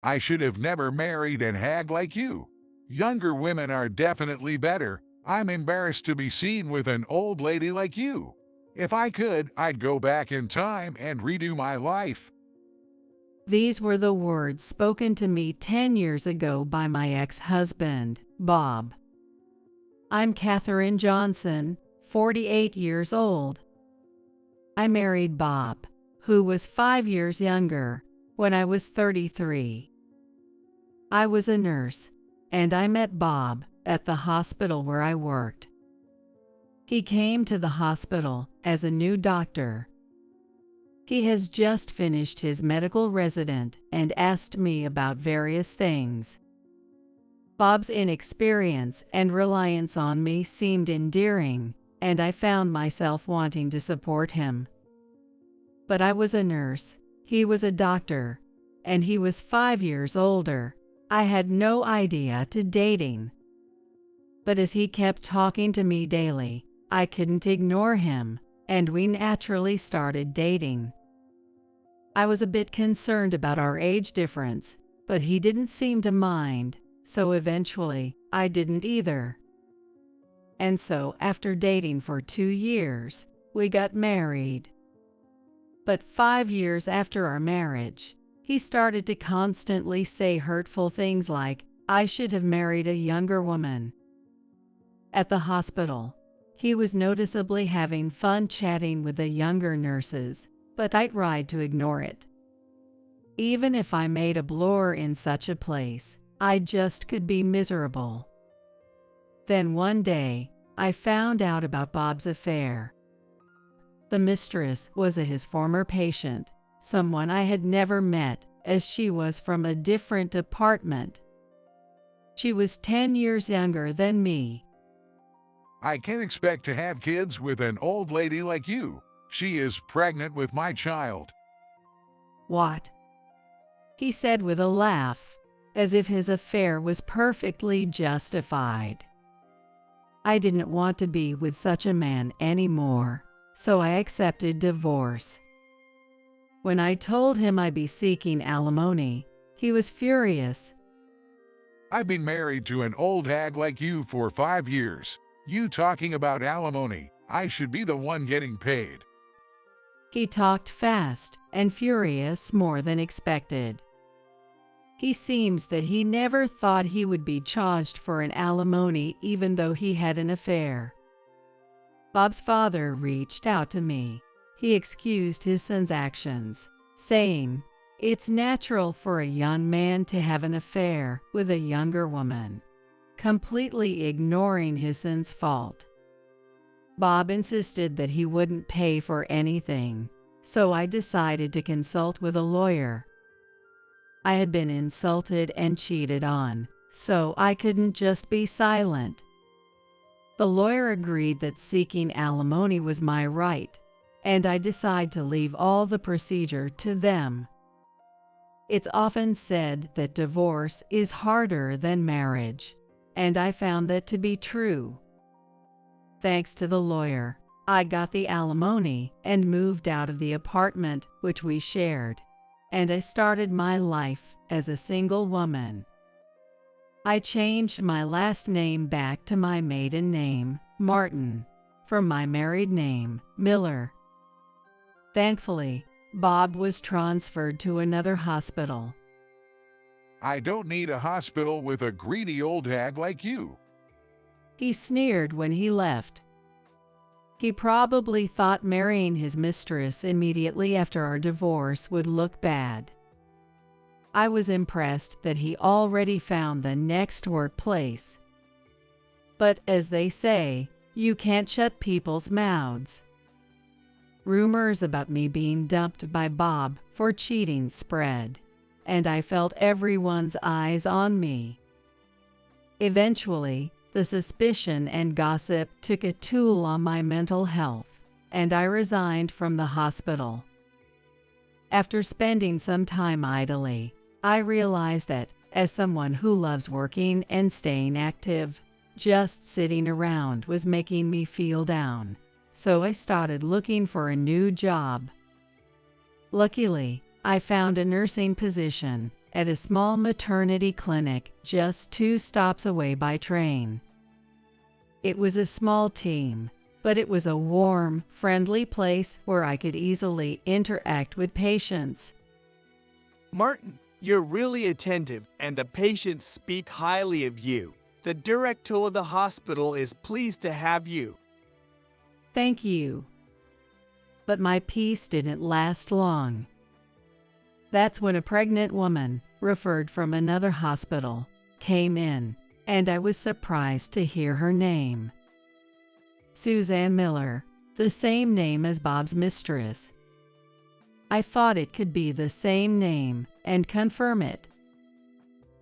I should have never married an hag like you. Younger women are definitely better. I'm embarrassed to be seen with an old lady like you. If I could, I'd go back in time and redo my life. These were the words spoken to me 10 years ago by my ex-husband, Bob. I'm Katherine Johnson, 48 years old. I married Bob, who was 5 years younger, when I was 33. I was a nurse, and I met Bob at the hospital where I worked. He came to the hospital as a new doctor. He has just finished his medical resident and asked me about various things. Bob's inexperience and reliance on me seemed endearing, and I found myself wanting to support him. But I was a nurse, he was a doctor, and he was 5 years older. I had no idea to dating. But as he kept talking to me daily, I couldn't ignore him, and we naturally started dating. I was a bit concerned about our age difference, but he didn't seem to mind, so eventually, I didn't either. And so, after dating for 2 years, we got married. But 5 years after our marriage, he started to constantly say hurtful things like, I should have married a younger woman. At the hospital, he was noticeably having fun chatting with the younger nurses, but I tried to ignore it. Even if I made a blur in such a place, I just could be miserable. Then one day, I found out about Bob's affair. The mistress was his former patient, someone I had never met, as she was from a different department. She was 10 years younger than me. I can't expect to have kids with an old lady like you. She is pregnant with my child. What? He said with a laugh, as if his affair was perfectly justified. I didn't want to be with such a man anymore, so I accepted divorce. When I told him I'd be seeking alimony, he was furious. I've been married to an old hag like you for 5 years. You talking about alimony, I should be the one getting paid. He talked fast and furious more than expected. He seems that he never thought he would be charged for an alimony even though he had an affair. Bob's father reached out to me. He excused his son's actions, saying, "It's natural for a young man to have an affair with a younger woman," completely ignoring his son's fault. Bob insisted that he wouldn't pay for anything, so I decided to consult with a lawyer. I had been insulted and cheated on, so I couldn't just be silent. The lawyer agreed that seeking alimony was my right, and I decided to leave all the procedure to them. It's often said that divorce is harder than marriage, and I found that to be true. Thanks to the lawyer, I got the alimony and moved out of the apartment which we shared, and I started my life as a single woman. I changed my last name back to my maiden name, Martin, from my married name, Miller. Thankfully, Bob was transferred to another hospital. I don't need a hospital with a greedy old hag like you. He sneered when he left. He probably thought marrying his mistress immediately after our divorce would look bad. I was impressed that he already found the next workplace. But as they say, you can't shut people's mouths. Rumors about me being dumped by Bob for cheating spread, and I felt everyone's eyes on me. Eventually, the suspicion and gossip took a toll on my mental health, and I resigned from the hospital. After spending some time idly, I realized that, as someone who loves working and staying active, just sitting around was making me feel down, so I started looking for a new job. Luckily, I found a nursing position, at a small maternity clinic just 2 stops away by train. It was a small team, but it was a warm, friendly place where I could easily interact with patients. Martin, you're really attentive, and the patients speak highly of you. The director of the hospital is pleased to have you. Thank you. But my peace didn't last long. That's when a pregnant woman, referred from another hospital, came in, and I was surprised to hear her name. Suzanne Miller, the same name as Bob's mistress. I thought it could be the same name and confirm it.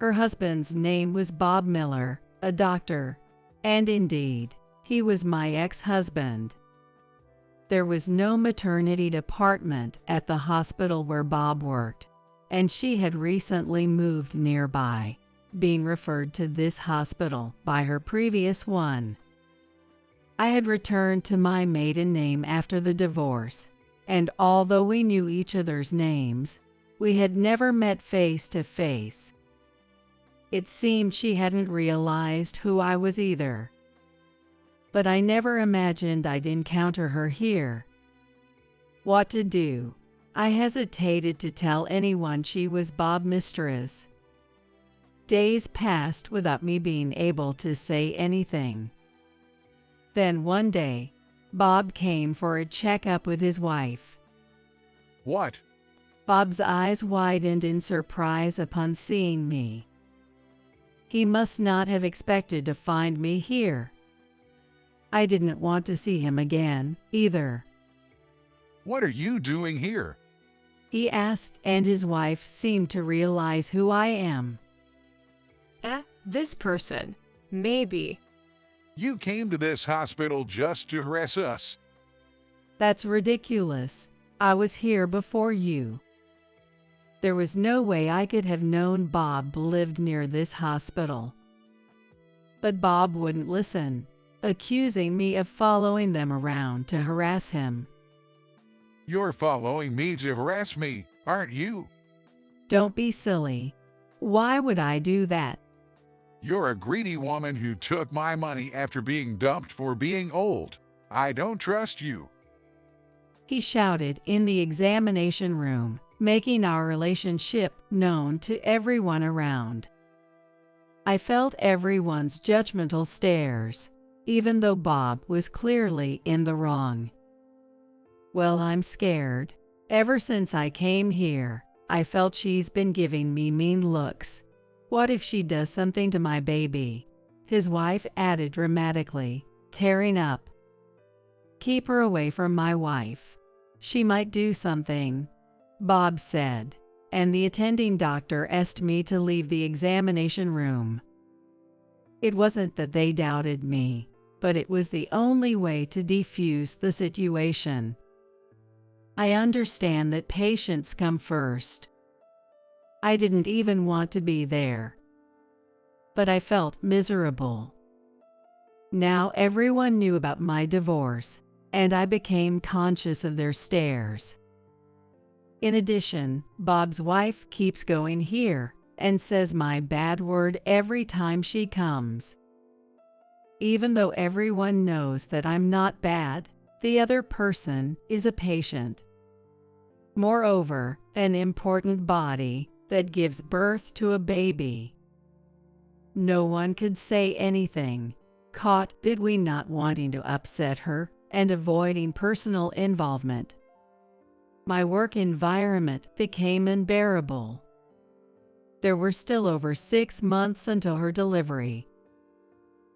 Her husband's name was Bob Miller, a doctor, and indeed, he was my ex-husband. There was no maternity department at the hospital where Bob worked, and she had recently moved nearby, being referred to this hospital by her previous one. I had returned to my maiden name after the divorce, and although we knew each other's names, we had never met face to face. It seemed she hadn't realized who I was either. But I never imagined I'd encounter her here. What to do? I hesitated to tell anyone she was Bob's mistress. Days passed without me being able to say anything. Then one day, Bob came for a checkup with his wife. What? Bob's eyes widened in surprise upon seeing me. He must not have expected to find me here. I didn't want to see him again, either. What are you doing here? He asked, and his wife seemed to realize who I am. This person. Maybe. You came to this hospital just to harass us. That's ridiculous. I was here before you. There was no way I could have known Bob lived near this hospital. But Bob wouldn't listen, accusing me of following them around to harass him. You're following me to harass me, aren't you? Don't be silly. Why would I do that? You're a greedy woman who took my money after being dumped for being old. I don't trust you. He shouted in the examination room, making our relationship known to everyone around. I felt everyone's judgmental stares, even though Bob was clearly in the wrong. Well, I'm scared. Ever since I came here, I felt she's been giving me mean looks. What if she does something to my baby? His wife added dramatically, tearing up. Keep her away from my wife. She might do something, Bob said, and the attending doctor asked me to leave the examination room. It wasn't that they doubted me, but it was the only way to defuse the situation. I understand that patients come first. I didn't even want to be there. But I felt miserable. Now everyone knew about my divorce, and I became conscious of their stares. In addition, Bob's wife keeps going here and says my bad word every time she comes. Even though everyone knows that I'm not bad, the other person is a patient. Moreover, an important body that gives birth to a baby. No one could say anything, caught between not wanting to upset her and avoiding personal involvement. My work environment became unbearable. There were still over 6 months until her delivery.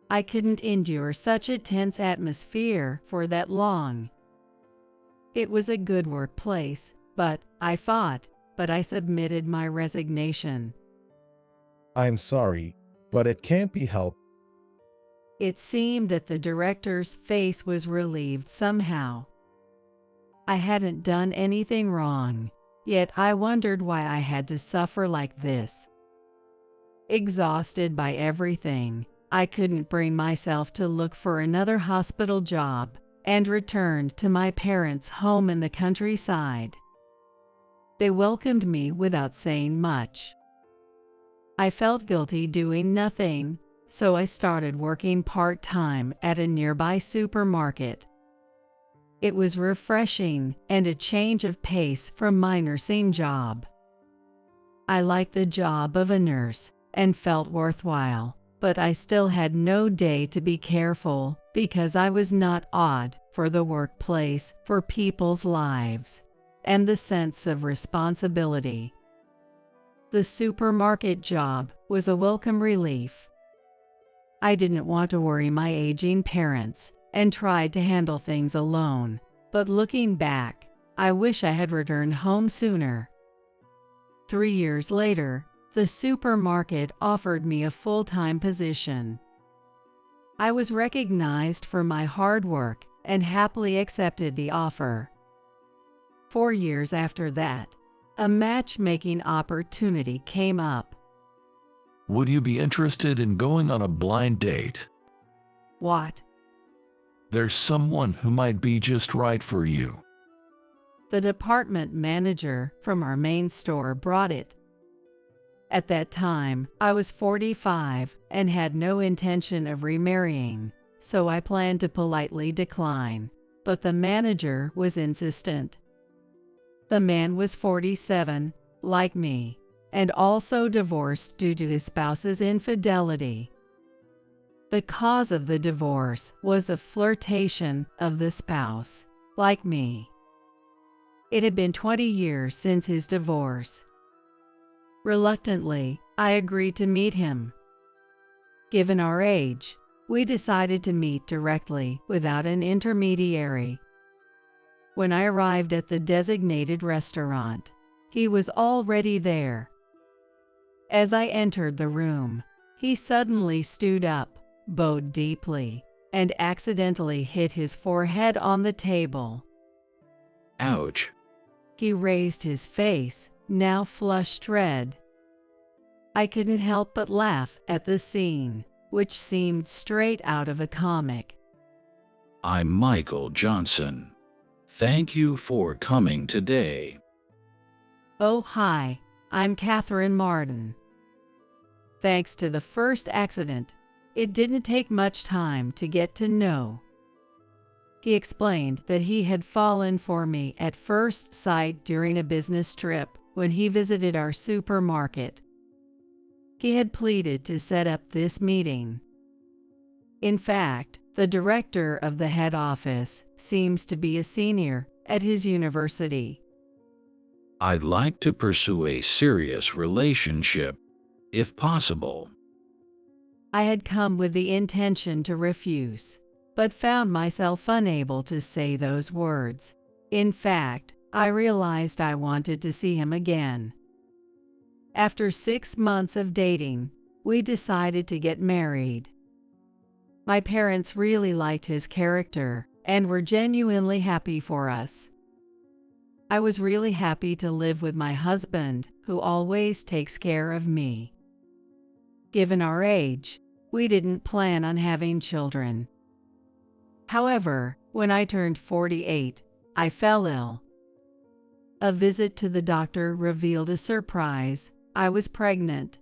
I couldn't endure such a tense atmosphere for that long. It was a good workplace, but I submitted my resignation. I'm sorry, but it can't be helped. It seemed that the director's face was relieved somehow. I hadn't done anything wrong, yet I wondered why I had to suffer like this. Exhausted by everything, I couldn't bring myself to look for another hospital job and returned to my parents' home in the countryside. They welcomed me without saying much. I felt guilty doing nothing, so I started working part-time at a nearby supermarket. It was refreshing and a change of pace from my nursing job. I liked the job of a nurse and felt worthwhile, but I still had no day to be careful because I was not odd for the workplace, for people's lives, and the sense of responsibility. The supermarket job was a welcome relief. I didn't want to worry my aging parents and tried to handle things alone, but looking back, I wish I had returned home sooner. 3 years later, the supermarket offered me a full-time position. I was recognized for my hard work and happily accepted the offer. 4 years after that, a matchmaking opportunity came up. Would you be interested in going on a blind date? What? There's someone who might be just right for you. The department manager from our main store brought it. At that time, I was 45 and had no intention of remarrying, so I planned to politely decline, but the manager was insistent. The man was 47, like me, and also divorced due to his spouse's infidelity. The cause of the divorce was a flirtation of the spouse, like me. It had been 20 years since his divorce. Reluctantly, I agreed to meet him. Given our age, we decided to meet directly without an intermediary. When I arrived at the designated restaurant, he was already there. As I entered the room, he suddenly stood up, bowed deeply, and accidentally hit his forehead on the table. Ouch. He raised his face, now flushed red. I couldn't help but laugh at the scene, which seemed straight out of a comic. I'm Michael Johnson. Thank you for coming today. Oh, hi, I'm Catherine Martin. Thanks to the first accident, it didn't take much time to get to know. He explained that he had fallen for me at first sight during a business trip when he visited our supermarket. He had pleaded to set up this meeting. In fact, the director of the head office seems to be a senior at his university. I'd like to pursue a serious relationship, if possible. I had come with the intention to refuse, but found myself unable to say those words. In fact, I realized I wanted to see him again. After 6 months of dating, we decided to get married. My parents really liked his character and were genuinely happy for us. I was really happy to live with my husband, who always takes care of me. Given our age, we didn't plan on having children. However, when I turned 48, I fell ill. A visit to the doctor revealed a surprise. I was pregnant.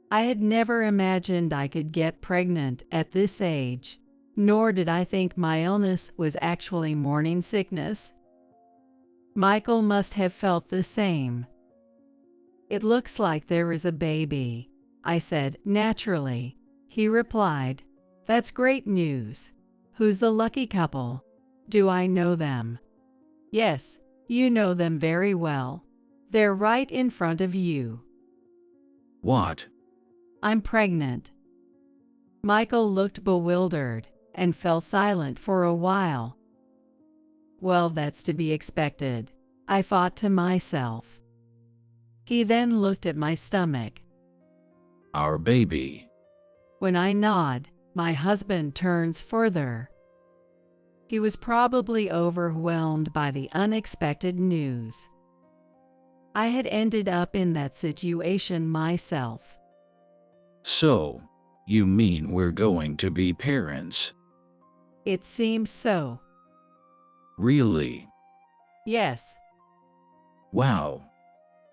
I had never imagined I could get pregnant at this age, nor did I think my illness was actually morning sickness. Michael must have felt the same. It looks like there is a baby, I said naturally. He replied, "That's great news. Who's the lucky couple? Do I know them?" "Yes, you know them very well. They're right in front of you." What? "I'm pregnant." Michael looked bewildered and fell silent for a while. "Well, that's to be expected," I thought to myself. He then looked at my stomach. Our baby. When I nod, my husband turns further. He was probably overwhelmed by the unexpected news. I had ended up in that situation myself. So, you mean we're going to be parents? It seems so. Really? Yes. Wow.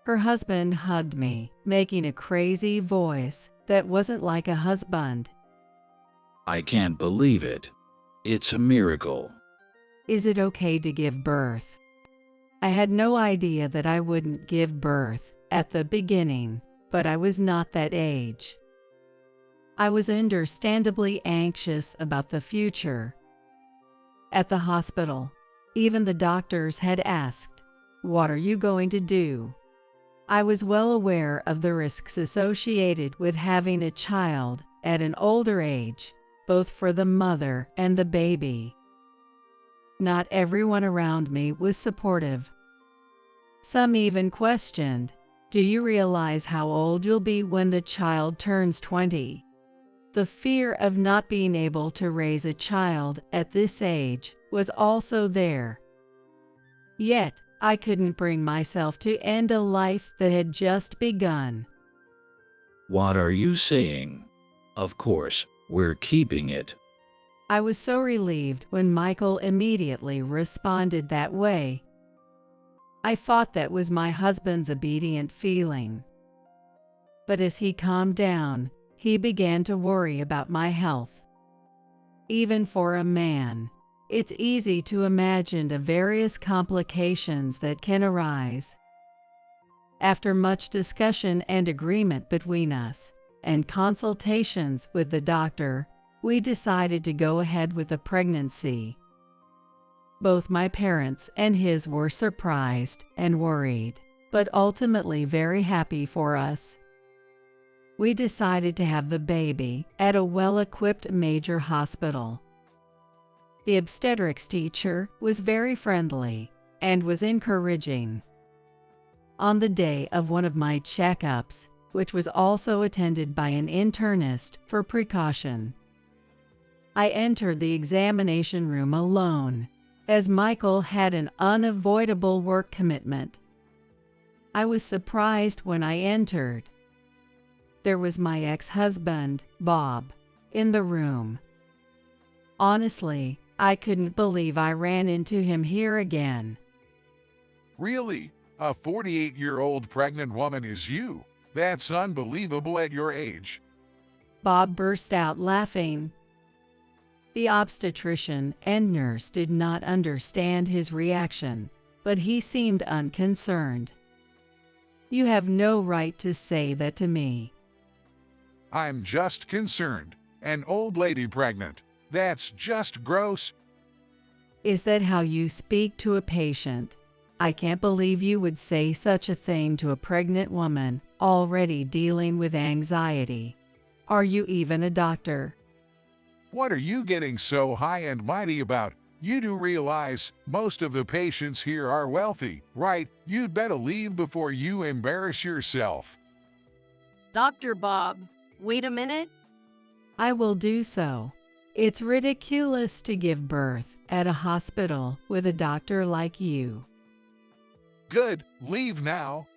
Her husband hugged me, making a crazy voice that wasn't like a husband. I can't believe it. It's a miracle. Is it okay to give birth? I had no idea that I wouldn't give birth at the beginning, but I was not that age. I was understandably anxious about the future. At the hospital, even the doctors had asked, "What are you going to do?" I was well aware of the risks associated with having a child at an older age, both for the mother and the baby. Not everyone around me was supportive. Some even questioned, "Do you realize how old you'll be when the child turns 20? The fear of not being able to raise a child at this age was also there. Yet, I couldn't bring myself to end a life that had just begun. What are you saying? Of course, we're keeping it. I was so relieved when Michael immediately responded that way. I thought that was my husband's obedient feeling. But as he calmed down, he began to worry about my health. Even for a man, it's easy to imagine the various complications that can arise. After much discussion and agreement between us, and consultations with the doctor, we decided to go ahead with the pregnancy. Both my parents and his were surprised and worried, but ultimately very happy for us. We decided to have the baby at a well-equipped major hospital. The obstetrics teacher was very friendly and was encouraging. On the day of one of my checkups, which was also attended by an internist for precaution, I entered the examination room alone, as Michael had an unavoidable work commitment. I was surprised when I entered. There was my ex-husband, Bob, in the room. Honestly, I couldn't believe I ran into him here again. Really? A 48-year-old pregnant woman is you? That's unbelievable at your age. Bob burst out laughing. The obstetrician and nurse did not understand his reaction, but he seemed unconcerned. "You have no right to say that to me." I'm just concerned. An old lady pregnant. That's just gross. "Is that how you speak to a patient? I can't believe you would say such a thing to a pregnant woman already dealing with anxiety. Are you even a doctor?" What are you getting so high and mighty about? You do realize most of the patients here are wealthy, right? You'd better leave before you embarrass yourself. Dr. Bob, wait a minute. "I will do so. It's ridiculous to give birth at a hospital with a doctor like you." Good, leave now.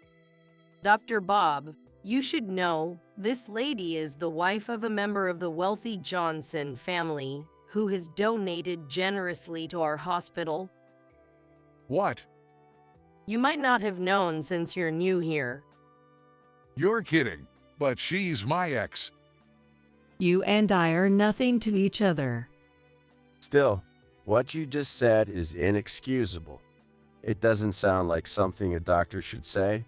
Dr. Bob, you should know this lady is the wife of a member of the wealthy Johnson family who has donated generously to our hospital. What? You might not have known since you're new here. You're kidding, but she's my ex. You and I are nothing to each other. Still, what you just said is inexcusable. It doesn't sound like something a doctor should say.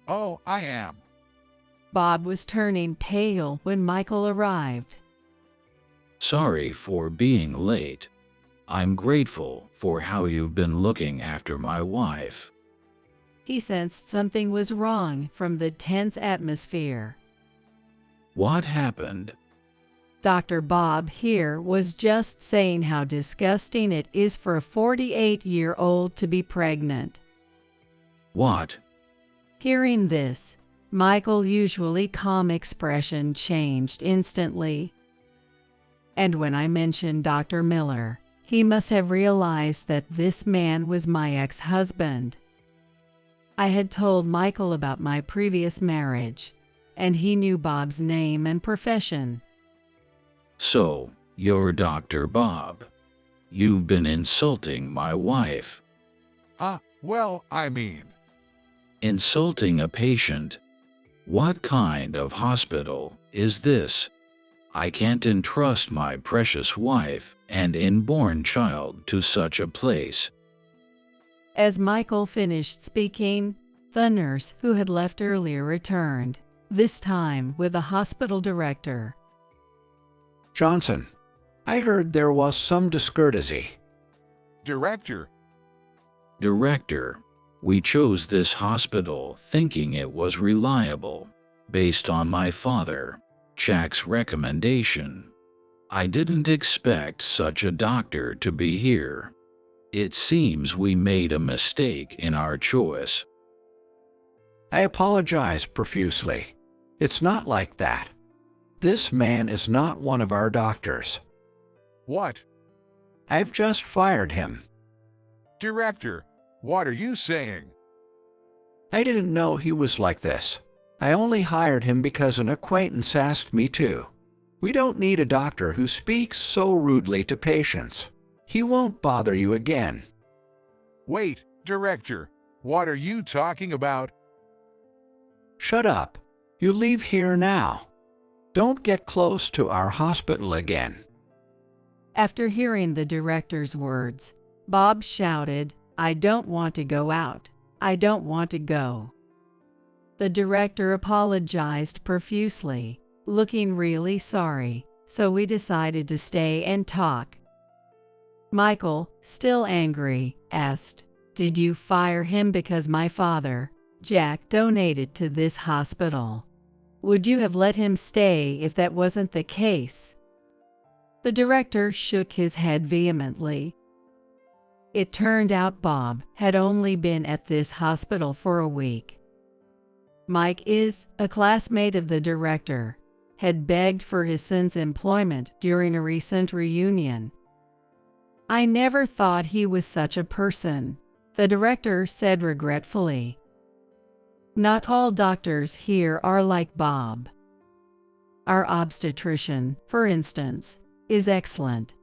Oh, I am. Bob was turning pale when Michael arrived. Sorry for being late. I'm grateful for how you've been looking after my wife. He sensed something was wrong from the tense atmosphere. What happened? Dr. Bob here was just saying how disgusting it is for a 48-year-old to be pregnant. What? Hearing this, Michael's usually calm expression changed instantly. And when I mentioned Dr. Miller, he must have realized that this man was my ex-husband. I had told Michael about my previous marriage, and he knew Bob's name and profession. So, you're Dr. Bob. You've been insulting my wife. Well, I mean. Insulting a patient? What kind of hospital is this? I can't entrust my precious wife and inborn child to such a place. As Michael finished speaking, the nurse who had left earlier returned, this time with the hospital director. Johnson, I heard there was some discourtesy. Director, We chose this hospital thinking it was reliable, based on my father, Jack's recommendation. I didn't expect such a doctor to be here. It seems we made a mistake in our choice. I apologize profusely. It's not like that. This man is not one of our doctors. what? I've just fired him. Director, what are you saying? I didn't know he was like this. I only hired him because an acquaintance asked me to. We don't need a doctor who speaks so rudely to patients. He won't bother you again. Wait, Director, what are you talking about? Shut up. You leave here now. Don't get close to our hospital again. After hearing the director's words, Bob shouted, "I don't want to go out. I don't want to go." The director apologized profusely, looking really sorry, so we decided to stay and talk. Michael, still angry, asked, "Did you fire him because my father, Jack, donated to this hospital? Would you have let him stay if that wasn't the case?" The director shook his head vehemently. It turned out Bob had only been at this hospital for a week. Mike is a classmate of the director, had begged for his son's employment during a recent reunion. "I never thought he was such a person," the director said regretfully. "Not all doctors here are like Bob. Our obstetrician, for instance, is excellent."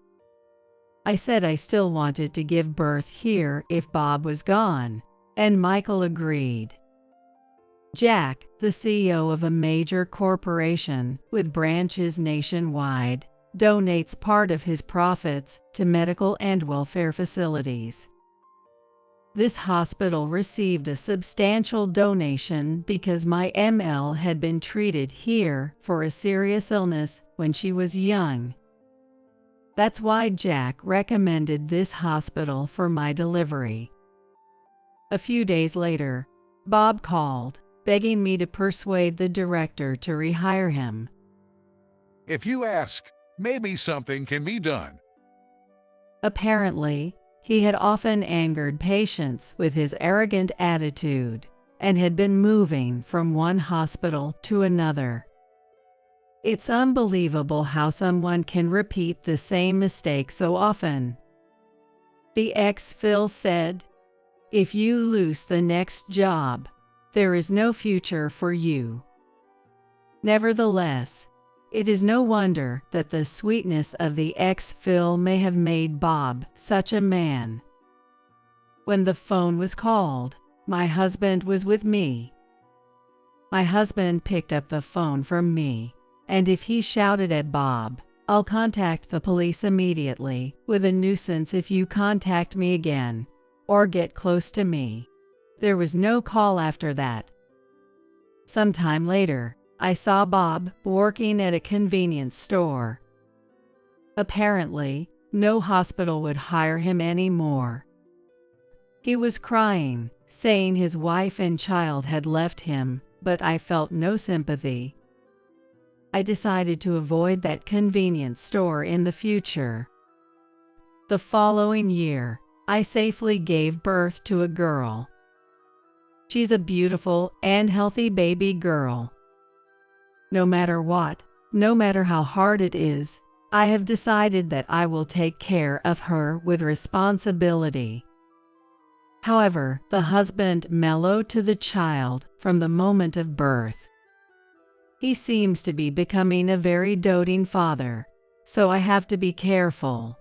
I said I still wanted to give birth here if Bob was gone, and Michael agreed. Jack, the CEO of a major corporation with branches nationwide, donates part of his profits to medical and welfare facilities. This hospital received a substantial donation because my ML had been treated here for a serious illness when she was young. That's why Jack recommended this hospital for my delivery. A few days later, Bob called, begging me to persuade the director to rehire him. If you ask, maybe something can be done. Apparently, he had often angered patients with his arrogant attitude and had been moving from one hospital to another. It's unbelievable how someone can repeat the same mistake so often. The ex-Phil said, "If you lose the next job, there is no future for you." Nevertheless, it is no wonder that the sweetness of the ex-Phil may have made Bob such a man. When the phone was called, my husband was with me. My husband picked up the phone from me, and if he shouted at Bob, "I'll contact the police immediately with a nuisance if you contact me again, or get close to me," there was no call after that. Sometime later, I saw Bob working at a convenience store. Apparently, no hospital would hire him anymore. He was crying, saying his wife and child had left him, but I felt no sympathy. I decided to avoid that convenience store in the future. The following year, I safely gave birth to a girl. She's a beautiful and healthy baby girl. No matter what, no matter how hard it is, I have decided that I will take care of her with responsibility. However, the husband mellowed to the child from the moment of birth. He seems to be becoming a very doting father, so I have to be careful.